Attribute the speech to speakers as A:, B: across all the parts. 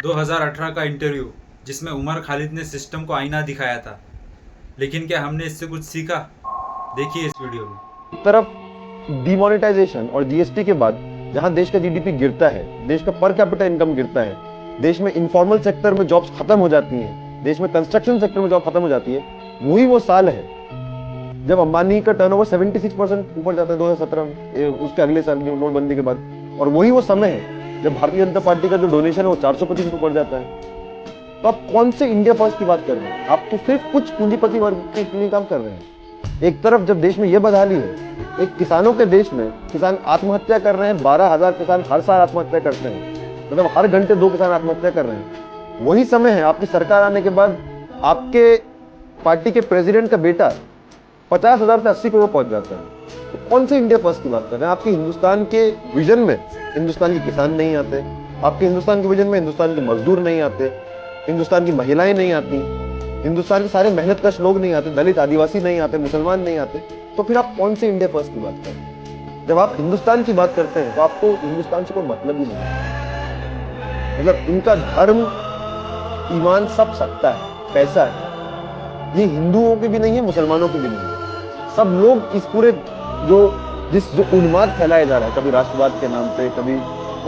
A: 2018 का इंटरव्यू जिसमें उमर खालिद ने सिस्टम को आईना दिखाया था, लेकिन क्या हमने इससे कुछ सीखा? देखिए इस वीडियो में।
B: एक तरफ डिमोनेटाइजेशन और जीएसटी के बाद जहां देश का जीडीपी गिरता है, देश का पर कैपिटा इनकम गिरता है, देश में इनफॉर्मल सेक्टर में जॉब्स खत्म हो जाती हैं, देश में कंस्ट्रक्शन सेक्टर में जॉब खत्म हो जाती है, वही वो साल है जब अंबानी का टर्नओवर 76% ऊपर जाता है 2017 में, उसके अगले साल नोटबंदी के बाद। और वही वो समय है जब भारतीय जनता पार्टी का जो डोनेशन है वो 400% ऊपर जाता है। तो आप कौन से इंडिया फर्स्ट की बात कर रहे हैं? आप तो सिर्फ कुछ पूंजीपति वर्ग के लिए काम कर रहे हैं। एक तरफ जब देश में यह बदहाली है, एक किसानों के देश में किसान आत्महत्या कर रहे हैं, 12,000 किसान हर साल आत्महत्या करते हैं, मतलब हर घंटे 2 किसान आत्महत्या कर रहे हैं। वही समय है आपकी सरकार आने के बाद आपके पार्टी के प्रेसिडेंट का बेटा 50,000 से 80 करोड़ पहुंच जाता है। तो कौन से इंडिया फर्स्ट की बात कर रहे हैं? आपके हिंदुस्तान के विजन में हिंदुस्तान के किसान नहीं आते, आपके हिंदुस्तान के विजन में हिंदुस्तान के मजदूर नहीं आते, हिंदुस्तान की महिलाएं नहीं आती, हिंदुस्तान के सारे मेहनतकश लोग नहीं आते, दलित आदिवासी नहीं आते, मुसलमान नहीं आते। तो फिर आप कौन से इंडिया फर्स्ट की बात कर रहे हैं? जब आप हिंदुस्तान की बात करते हैं तो आपको हिंदुस्तान से कोई मतलब ही नहीं। मतलब इनका धर्म, ईमान सब सत्ता है, पैसा है। ये हिंदुओं की भी नहीं है, मुसलमानों की भी नहीं है। सब लोग इस पूरे जो उन्माद फैलाया जा रहा है, कभी राष्ट्रवाद के नाम पे, कभी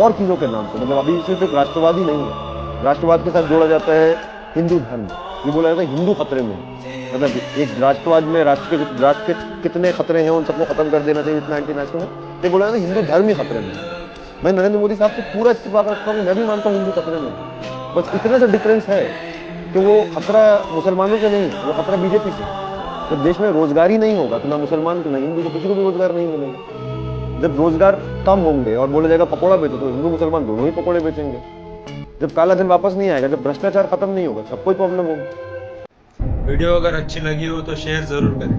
B: और चीजों के नाम पे, मतलब अभी सिर्फ एक राष्ट्रवाद ही नहीं है, राष्ट्रवाद के साथ जोड़ा जाता है हिंदू धर्म। ये बोला जाता है हिंदू खतरे में, मतलब एक राष्ट्रवाद में राष्ट्र के कितने खतरे हैं उन सबको खत्म कर देना चाहिए, इतना एंटी नेशनल है। ये बोला जाता है हिंदू धर्म ही खतरे में। मैं नरेंद्र मोदी साहब से पूरा इत्तेफाक रखता हूँ, मैं भी मानता हूँ हिंदू खतरे में, बस इतना सा डिफरेंस है कि वो खतरा मुसलमानों से नहीं है, वो खतरा बीजेपी से। जब देश में रोजगार ही नहीं होगा तो ना मुसलमान को ना हिंदू को किसी को भी रोजगार नहीं मिलेगा। जब रोजगार कम होंगे और बोला जाएगा पकौड़ा बेचो, तो हिंदू मुसलमान दोनों ही पकौड़े बेचेंगे। जब काला धन वापस नहीं आएगा, जब भ्रष्टाचार खत्म नहीं होगा, सबको प्रॉब्लम होगी।
A: वीडियो अगर अच्छी लगी हो तो शेयर जरूर करें।